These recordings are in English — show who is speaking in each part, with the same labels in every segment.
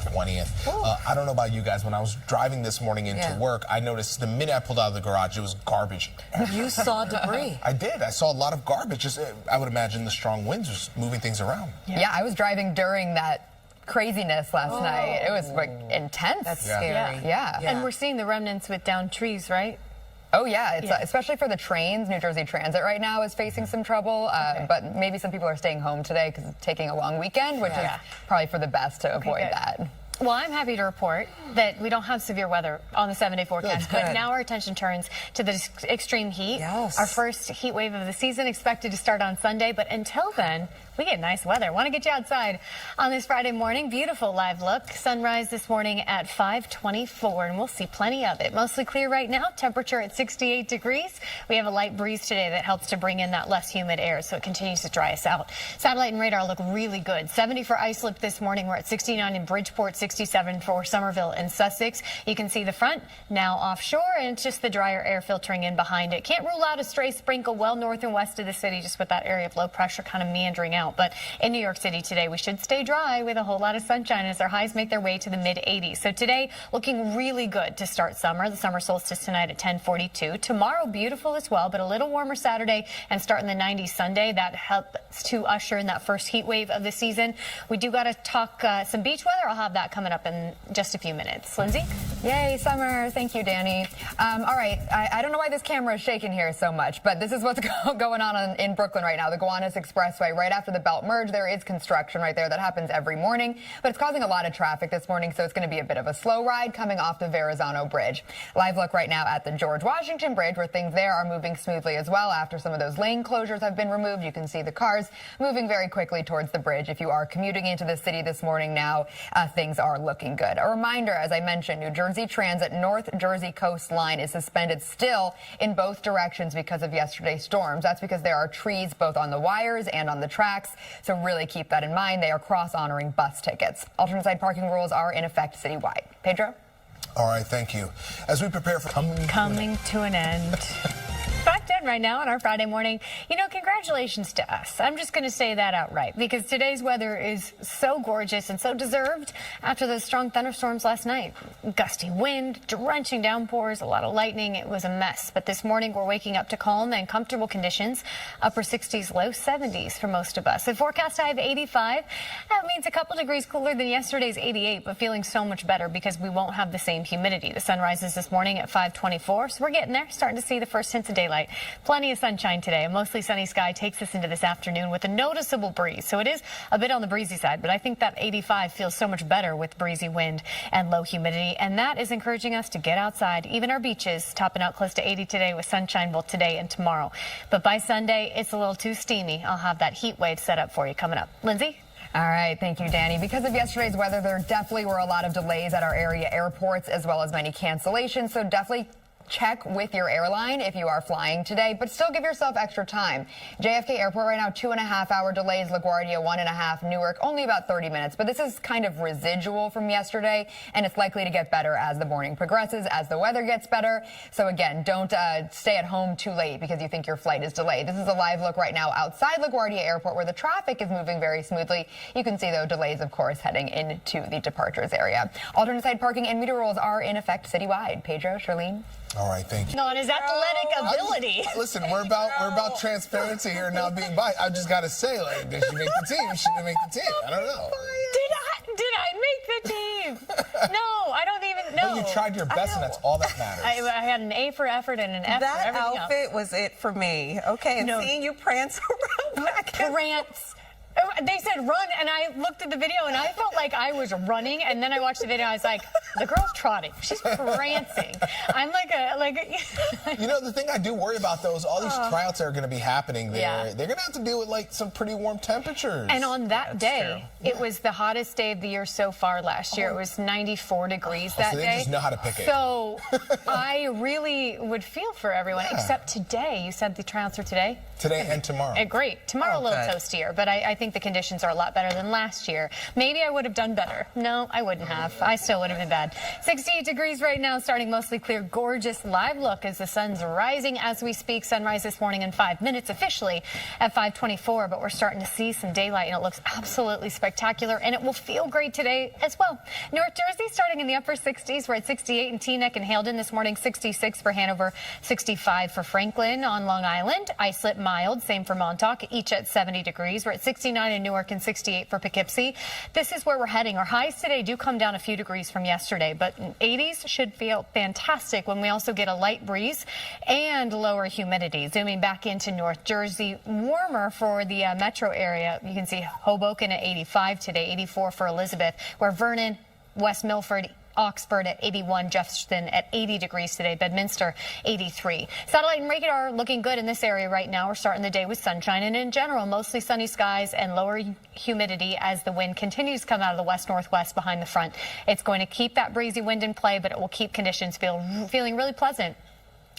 Speaker 1: 20th. I don't know about you guys. When I was driving this morning into work, I noticed the minute I pulled out of the garage, it was garbage.
Speaker 2: You saw debris.
Speaker 1: I did. I saw a lot of garbage. Just, I would imagine the strong winds just moving things around.
Speaker 3: Yeah, I was driving during that craziness last night. It was like intense.
Speaker 2: That's scary.
Speaker 3: Yeah.
Speaker 4: And we're seeing the remnants with downed trees, right?
Speaker 3: Oh yeah, it's especially for the trains. New Jersey Transit right now is facing some trouble, but maybe some people are staying home today because it's taking a long weekend, which is probably for the best to avoid that.
Speaker 4: Well, I'm happy to report that we don't have severe weather on the 7-day forecast, but now our attention turns to the extreme heat.
Speaker 2: Yes.
Speaker 4: Our first heat wave of the season expected to start on Sunday, but until then, we get nice weather. Want to get you outside on this Friday morning. Beautiful live look. Sunrise this morning at 5:24, and we'll see plenty of it. Mostly clear right now. Temperature at 68 degrees. We have a light breeze today that helps to bring in that less humid air, so it continues to dry us out. Satellite and radar look really good. 70 for Islip this morning. We're at 69 in Bridgeport, 67 for Somerville and Sussex. You can see the front now offshore, and it's just the drier air filtering in behind it. Can't rule out a stray sprinkle well north and west of the city, just with that area of low pressure kind of meandering out. But in New York City today, we should stay dry with a whole lot of sunshine as our highs make their way to the mid-80s. So today, looking really good to start summer. The summer solstice tonight at 10:42. Tomorrow, beautiful as well, but a little warmer Saturday and starting the 90s Sunday. That helps to usher in that first heat wave of the season. We do got to talk some beach weather. I'll have that coming up in just a few minutes. Lindsay?
Speaker 3: Yay, summer. Thank you, Dani. All right, I don't know why this camera is shaking here so much, but this is what's going on in Brooklyn right now. The Gowanus Expressway, right after the Belt merge, there is construction right there that happens every morning, but it's causing a lot of traffic this morning, so it's going to be a bit of a slow ride coming off the Verrazano Bridge. Live look right now at the George Washington Bridge, where things there are moving smoothly as well after some of those lane closures have been removed. You can see the cars moving very quickly towards the bridge. If you are commuting into the city this morning now, things are looking good. A reminder, as I mentioned, New Jersey Transit North Jersey Coast Line is suspended still in both directions because of yesterday's storms. That's because there are trees both on the wires and on the tracks. So really keep that in mind. They are cross-honoring bus tickets. Alternate side parking rules are in effect citywide. Pedro?
Speaker 1: All right, thank you. As we prepare for
Speaker 4: coming to an end. 5:10 right now on our Friday morning. You know, congratulations to us. I'm just going to say that outright because today's weather is so gorgeous and so deserved after those strong thunderstorms last night. Gusty wind, drenching downpours, a lot of lightning. It was a mess. But this morning we're waking up to calm and comfortable conditions. Upper 60s, low 70s for most of us. The forecast high of 85. That means a couple degrees cooler than yesterday's 88, but feeling so much better because we won't have the same humidity. The sun rises this morning at 5:24, so we're getting there, starting to see the first hints of daylight. Plenty of sunshine today. A mostly sunny sky takes us into this afternoon with a noticeable breeze. So it is a bit on the breezy side, but I think that 85 feels so much better with breezy wind and low humidity. And that is encouraging us to get outside. Even our beaches topping out close to 80 today with sunshine both today and tomorrow. But by Sunday, it's a little too steamy. I'll have that heat wave set up for you coming up. Lindsay?
Speaker 3: All right, thank you, Dani. Because of yesterday's weather, there definitely were a lot of delays at our area airports as well as many cancellations. So definitely check with your airline if you are flying today, but still give yourself extra time. JFK Airport right now, 2.5-hour delays. LaGuardia, 1.5. Newark, only about 30 minutes. But this is kind of residual from yesterday, and it's likely to get better as the morning progresses, as the weather gets better. So again, don't stay at home too late because you think your flight is delayed. This is a live look right now outside LaGuardia Airport where the traffic is moving very smoothly. You can see, though, delays, of course, heading into the departures area. Alternate side parking and meter rules are in effect citywide. Pedro, Charlene?
Speaker 1: All right, thank you.
Speaker 4: On his athletic ability.
Speaker 1: Listen, we're about transparency here, not being biased. I just got to say, like, did she make the team? She didn't make the team. I don't know.
Speaker 4: Did I make the team? No, I don't even know.
Speaker 1: Well, you tried your best, and that's all that matters.
Speaker 4: I had an A for effort and an F for everything else.
Speaker 2: That outfit was it for me. Okay, and seeing you prance around back and
Speaker 4: prance. They said run, and I looked at the video, and I felt like I was running, and then I watched the video, and I was like, the girl's trotting. She's prancing. I'm
Speaker 1: You know, the thing I do worry about, though, is all these tryouts that are going to be happening there. They're going to have to deal with, like, some pretty warm temperatures.
Speaker 4: And on that day, it was the hottest day of the year so far last year. It was 94 degrees that
Speaker 1: so
Speaker 4: day.
Speaker 1: They just know how to pick it.
Speaker 4: So I really would feel for everyone, except today. You said the tryouts are today?
Speaker 1: Today and tomorrow.
Speaker 4: Great. Tomorrow a little toastier, but I think the conditions are a lot better than last year. Maybe I would have done better. No, I wouldn't have. I still would have been bad. 68 degrees right now, starting mostly clear. Gorgeous live look as the sun's rising as we speak. Sunrise this morning in 5 minutes officially at 5:24, but we're starting to see some daylight and it looks absolutely spectacular and it will feel great today as well. North Jersey starting in the upper 60s. We're at 68 in Teaneck and Haledon this morning, 66 for Hanover, 65 for Franklin on Long Island. Islip mild, same for Montauk, each at 70 degrees. We're at 69 in Newark and 68 for Poughkeepsie. This is where we're heading. Our highs today do come down a few degrees from yesterday, but 80s should feel fantastic when we also get a light breeze and lower humidity. Zooming back into North Jersey, warmer for the metro area. You can see Hoboken at 85 today, 84 for Elizabeth, where Vernon, West Milford, Oxford at 81, Jefferson at 80 degrees today, Bedminster 83. Satellite and radar looking good in this area right now. We're starting the day with sunshine and in general mostly sunny skies and lower humidity as the wind continues to come out of the west-northwest behind the front. It's going to keep that breezy wind in play, but it will keep conditions feeling really pleasant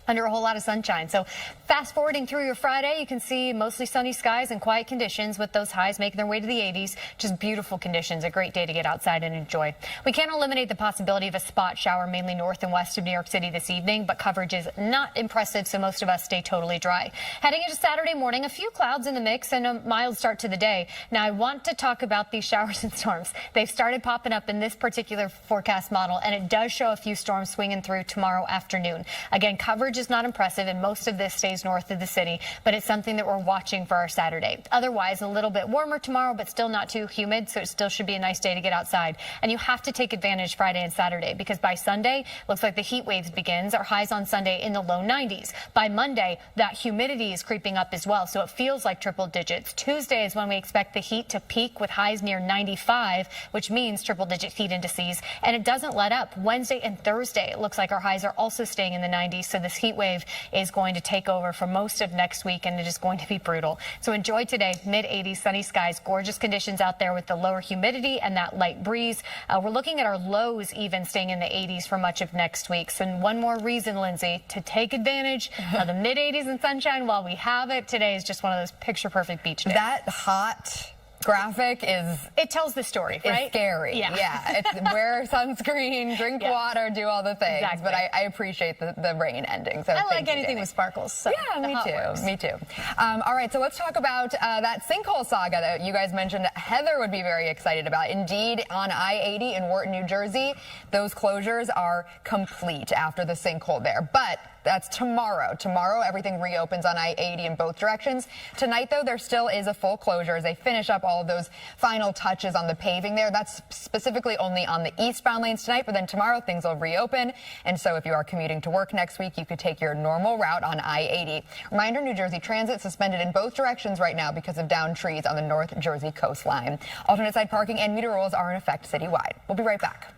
Speaker 4: under a whole lot of sunshine. So fast forwarding through your Friday, you can see mostly sunny skies and quiet conditions with those highs making their way to the 80s. Just beautiful conditions. A great day to get outside and enjoy. We can't eliminate the possibility of a spot shower mainly north and west of New York City this evening, but coverage is not impressive, so most of us stay totally dry. Heading into Saturday morning, a few clouds in the mix and a mild start to the day. Now, I want to talk about these showers and storms. They've started popping up in this particular forecast model, and it does show a few storms swinging through tomorrow afternoon. Again, coverage is not impressive, and most of this stays north of the city, but it's something that we're watching for our Saturday. Otherwise, a little bit warmer tomorrow, but still not too humid, so it still should be a nice day to get outside. And you have to take advantage Friday and Saturday, because by Sunday, looks like the heat waves begins. Our highs on Sunday in the low 90s. By Monday, that humidity is creeping up as well, so it feels like triple digits. Tuesday is when we expect the heat to peak with highs near 95, which means triple-digit heat indices, and it doesn't let up. Wednesday and Thursday, it looks like our highs are also staying in the 90s, so this heat wave is going to take over for most of next week, and it is going to be brutal. So enjoy today. Mid-80s, sunny skies, gorgeous conditions out there with the lower humidity and that light breeze. We're looking at our lows even staying in the 80s for much of next week. So one more reason, Lindsay, to take advantage of the mid-80s and sunshine while we have it. Today is just one of those picture-perfect beach days.
Speaker 3: That hot graphic
Speaker 4: it tells the story, right?
Speaker 3: It's scary. Yeah. It's wear sunscreen, drink water, do all the things. Exactly. But I appreciate the rain ending. So
Speaker 4: I like anything with sparkles. So
Speaker 3: yeah, me too. All right, so let's talk about that sinkhole saga that you guys mentioned. Heather would be very excited about. Indeed, on I-80 in Wharton, New Jersey, those closures are complete after the sinkhole there. But that's tomorrow. Tomorrow, everything reopens on I-80 in both directions. Tonight, though, there still is a full closure as they finish up all of those final touches on the paving there. That's specifically only on the eastbound lanes tonight, but then tomorrow things will reopen. And so if you are commuting to work next week, you could take your normal route on I-80. Reminder, New Jersey Transit suspended in both directions right now because of downed trees on the North Jersey coastline. Alternate side parking and meter rules are in effect citywide. We'll be right back.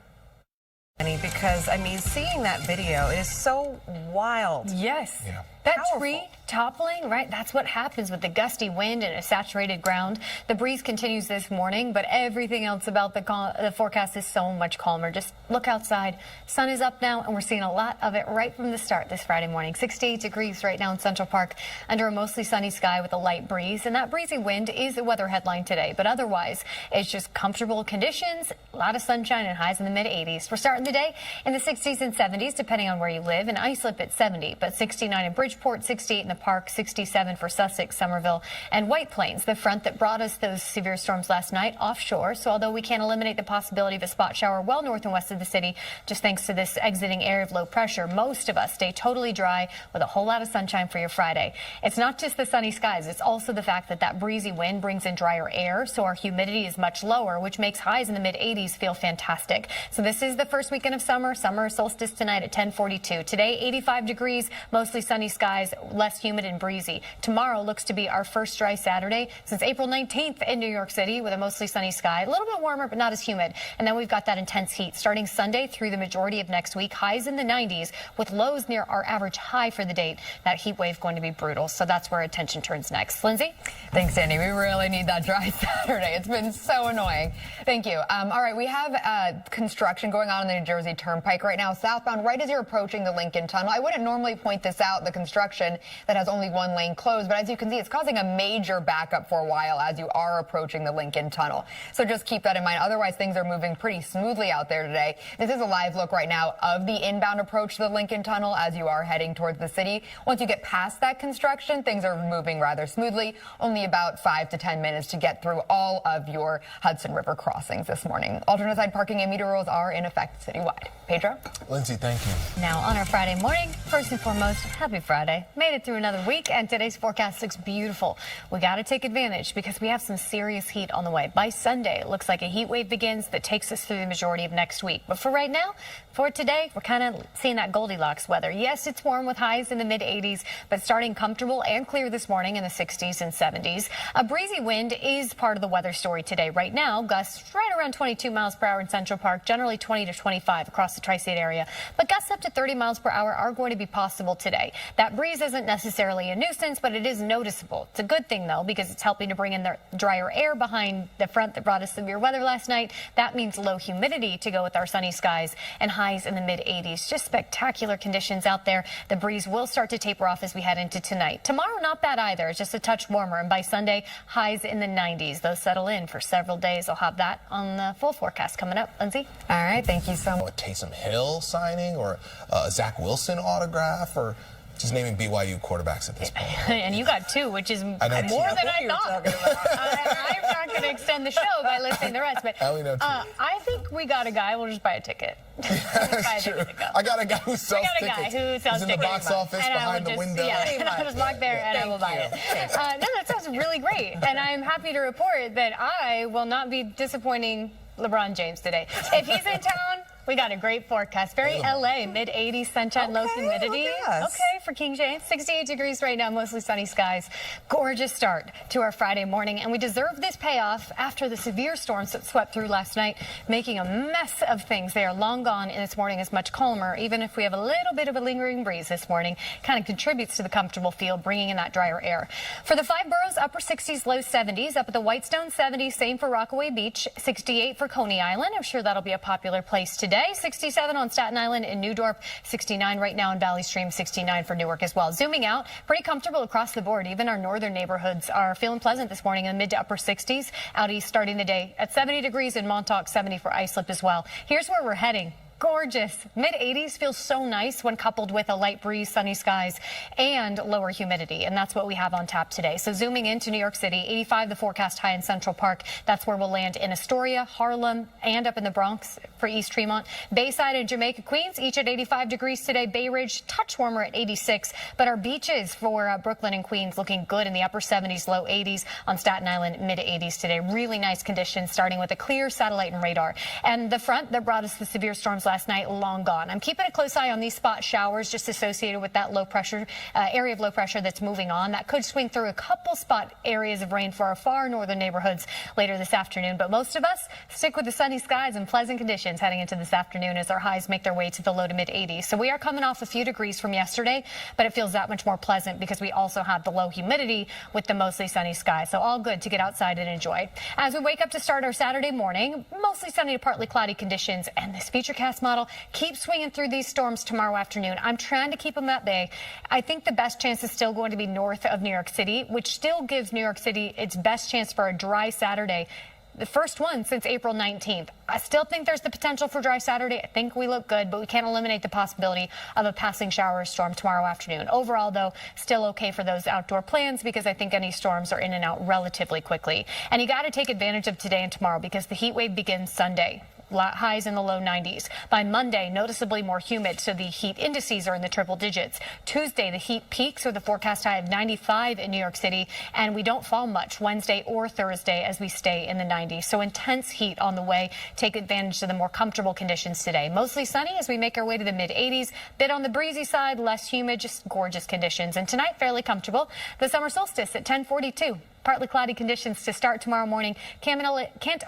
Speaker 2: Because, I mean, seeing that video is so wild.
Speaker 4: Yes.
Speaker 1: Yeah.
Speaker 4: That
Speaker 2: Powerful.
Speaker 4: tree toppling, right? That's what happens with the gusty wind and a saturated ground. The breeze continues this morning, but everything else about the forecast is so much calmer. Just look outside. Sun is up now, and we're seeing a lot of it right from the start this Friday morning. 68 degrees right now in Central Park under a mostly sunny sky with a light breeze. And that breezy wind is the weather headline today. But otherwise, it's just comfortable conditions, a lot of sunshine and highs in the mid-80s. We're starting the day in the 60s and 70s, depending on where you live. And Islip at 70, but 69 in Bridgeport, 68 in the Park, 67 for Sussex, Somerville, and White Plains. The front that brought us those severe storms last night offshore. So although we can't eliminate the possibility of a spot shower well north and west of the city, just thanks to this exiting area of low pressure, most of us stay totally dry with a whole lot of sunshine for your Friday. It's not just the sunny skies. It's also the fact that that breezy wind brings in drier air, so our humidity is much lower, which makes highs in the mid-80s feel fantastic. So this is the first weekend of summer. Summer solstice tonight at 10:42. Today, 85 degrees, mostly sunny skies, less humid and breezy. Tomorrow looks to be our first dry Saturday since April 19th in New York City with a mostly sunny sky. A little bit warmer, but not as humid. And then we've got that intense heat starting Sunday through the majority of next week. Highs in the 90s with lows near our average high for the date. That heat wave going to be brutal. So that's where attention turns next. Lindsay?
Speaker 3: Thanks, Dani. We really need that dry Saturday. It's been so annoying. Thank you. All right, we have construction going on in the New Jersey Turnpike right now, southbound, right as you're approaching the Lincoln Tunnel. I wouldn't normally point this out. The construction construction that has only one lane closed. But as you can see, it's causing a major backup for a while as you are approaching the Lincoln Tunnel. So just keep that in mind. Otherwise, things are moving pretty smoothly out there today. This is a live look right now of the inbound approach to the Lincoln Tunnel as you are heading towards the city. Once you get past that construction, things are moving rather smoothly. Only about 5 to 10 minutes to get through all of your Hudson River crossings this morning. Alternate side parking and meter rules are in effect citywide. Pedro?
Speaker 1: Lindsay, thank you.
Speaker 4: Now, on our Friday morning, first and foremost, happy Friday. Made it through another week, and today's forecast looks beautiful. We got to take advantage because we have some serious heat on the way. By Sunday, it looks like a heat wave begins that takes us through the majority of next week. But for right now, for today, we're kind of seeing that Goldilocks weather. Yes, it's warm with highs in the mid-80s, but starting comfortable and clear this morning in the 60s and 70s. A breezy wind is part of the weather story today. Right now, gusts right around 22 miles per hour in Central Park, generally 20 to 25 across the tri-state area. But gusts up to 30 miles per hour are going to be possible today. That breeze isn't necessarily a nuisance, but it is noticeable. It's a good thing, though, because it's helping to bring in the drier air behind the front that brought us severe weather last night. That means low humidity to go with our sunny skies and highs in the mid-80s. Just spectacular conditions out there. The breeze will start to taper off as we head into tonight. Tomorrow, not bad either. It's just a touch warmer. And by Sunday, highs in the 90s. Those settle in for several days. I'll have that on the full forecast coming up. Lindsay?
Speaker 3: All right. Thank you so much.
Speaker 1: A Taysom Hill signing or a Zach Wilson autograph or just naming BYU quarterbacks at this point.
Speaker 4: And you got two, which is more than I thought. I'm not going to extend the show by listing the rest, but I think we got a guy. We'll just buy a ticket.
Speaker 1: I got a guy who sells tickets. He's in the box office behind the window.
Speaker 4: Yeah, I'll just walk there and I will buy it. No, that sounds really great. And I'm happy to report that I will not be disappointing LeBron James today. If he's in town, we got a great forecast. Very LA, mid-80s, sunshine, low humidity. Okay, for King James. 68 degrees right now, mostly sunny skies. Gorgeous start to our Friday morning, and we deserve this payoff after the severe storms that swept through last night, making a mess of things. They are long gone, and this morning is much calmer, even if we have a little bit of a lingering breeze this morning. Kind of contributes to the comfortable feel, bringing in that drier air. For the 5 boroughs, upper 60s, low 70s. Up at the Whitestone, 70s. Same for Rockaway Beach. 68 for Coney Island. I'm sure that'll be a popular place today. 67 on Staten Island and New Dorp, 69 right now in Valley Stream, 69 for Newark as well. Zooming out, pretty comfortable across the board. Even our northern neighborhoods are feeling pleasant this morning in the mid to upper 60s. Out east starting the day at 70 degrees in Montauk, 70 for Islip as well. Here's where we're heading. Gorgeous. Mid-80s feels so nice when coupled with a light breeze, sunny skies, and lower humidity. And that's what we have on tap today. So zooming into New York City, 85 the forecast high in Central Park. That's where we'll land in Astoria, Harlem, and up in the Bronx for East Tremont. Bayside and Jamaica, Queens, each at 85 degrees today. Bay Ridge, touch warmer at 86. But our beaches for Brooklyn and Queens looking good in the upper 70s, low 80s. On Staten Island, mid 80s today. Really nice conditions, starting with a clear satellite and radar. And the front that brought us the severe storms last night, long gone. I'm keeping a close eye on these spot showers just associated with that low pressure area of low pressure that's moving on. That could swing through a couple spot areas of rain for our far northern neighborhoods later this afternoon. But most of us stick with the sunny skies and pleasant conditions heading into this afternoon as our highs make their way to the low to mid 80s. So we are coming off a few degrees from yesterday, but it feels that much more pleasant because we also have the low humidity with the mostly sunny skies. So all good to get outside and enjoy. As we wake up to start our Saturday morning, mostly sunny to partly cloudy conditions, and this Futurecast model keep swinging through these storms tomorrow afternoon. I'm trying to keep them at bay. I think the best chance is still going to be north of New York City, which still gives New York City its best chance for a dry Saturday. The first one since April 19th. I still think there's the potential for dry Saturday. I think we look good, but we can't eliminate the possibility of a passing shower or storm tomorrow afternoon. Overall, though, still okay for those outdoor plans because I think any storms are in and out relatively quickly. And you got to take advantage of today and tomorrow because the heat wave begins Sunday. Highs in the low 90s. By Monday, noticeably more humid, so the heat indices are in the triple digits. Tuesday, the heat peaks with a forecast high of 95 in New York City, and we don't fall much Wednesday or Thursday as we stay in the 90s. So intense heat on the way. Take advantage of the more comfortable conditions today. Mostly sunny as we make our way to the mid 80s. Bit on the breezy side, less humid, just gorgeous conditions. And tonight, fairly comfortable. The summer solstice at 10:42. Partly cloudy conditions to start tomorrow morning. Can't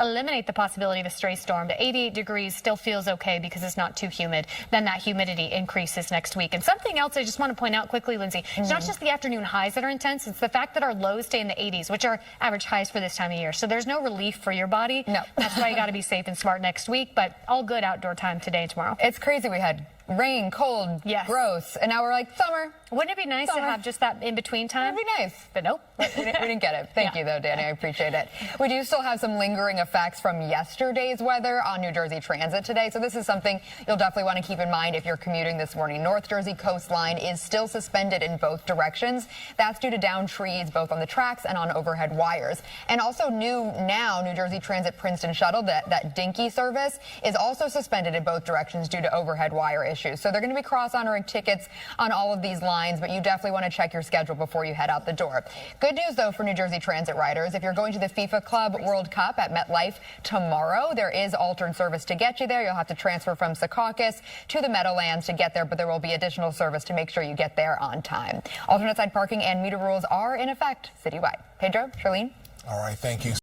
Speaker 4: eliminate the possibility of a stray storm. To 88 degrees still feels okay because it's not too humid. Then that humidity increases next week. And something else I just want to point out quickly, Lindsay, it's not just the afternoon highs that are intense. It's the fact that our lows stay in the 80s, which are average highs for this time of year. So there's no relief for your body.
Speaker 3: No.
Speaker 4: That's why you got to be safe and smart next week. But all good outdoor time today and tomorrow.
Speaker 3: It's crazy we had rain, cold, gross, and now we're like summer.
Speaker 4: Wouldn't it be nice to have just that in-between time?
Speaker 3: It'd be nice.
Speaker 4: But nope.
Speaker 3: We didn't get it. Thank you, though, Dani. I appreciate it. We do still have some lingering effects from yesterday's weather on New Jersey Transit today, so this is something you'll definitely want to keep in mind if you're commuting this morning. North Jersey coastline is still suspended in both directions. That's due to downed trees both on the tracks and on overhead wires. And also new Jersey Transit Princeton Shuttle, that dinky service, is also suspended in both directions due to overhead wire issues. So they're going to be cross-honoring tickets on all of these lines, but you definitely want to check your schedule before you head out the door. Good news, though, for New Jersey Transit riders. If you're going to the FIFA Club World Cup at MetLife tomorrow, there is altered service to get you there. You'll have to transfer from Secaucus to the Meadowlands to get there, but there will be additional service to make sure you get there on time. Alternate side parking and meter rules are in effect citywide. Pedro, Charlene?
Speaker 1: All right, thank you.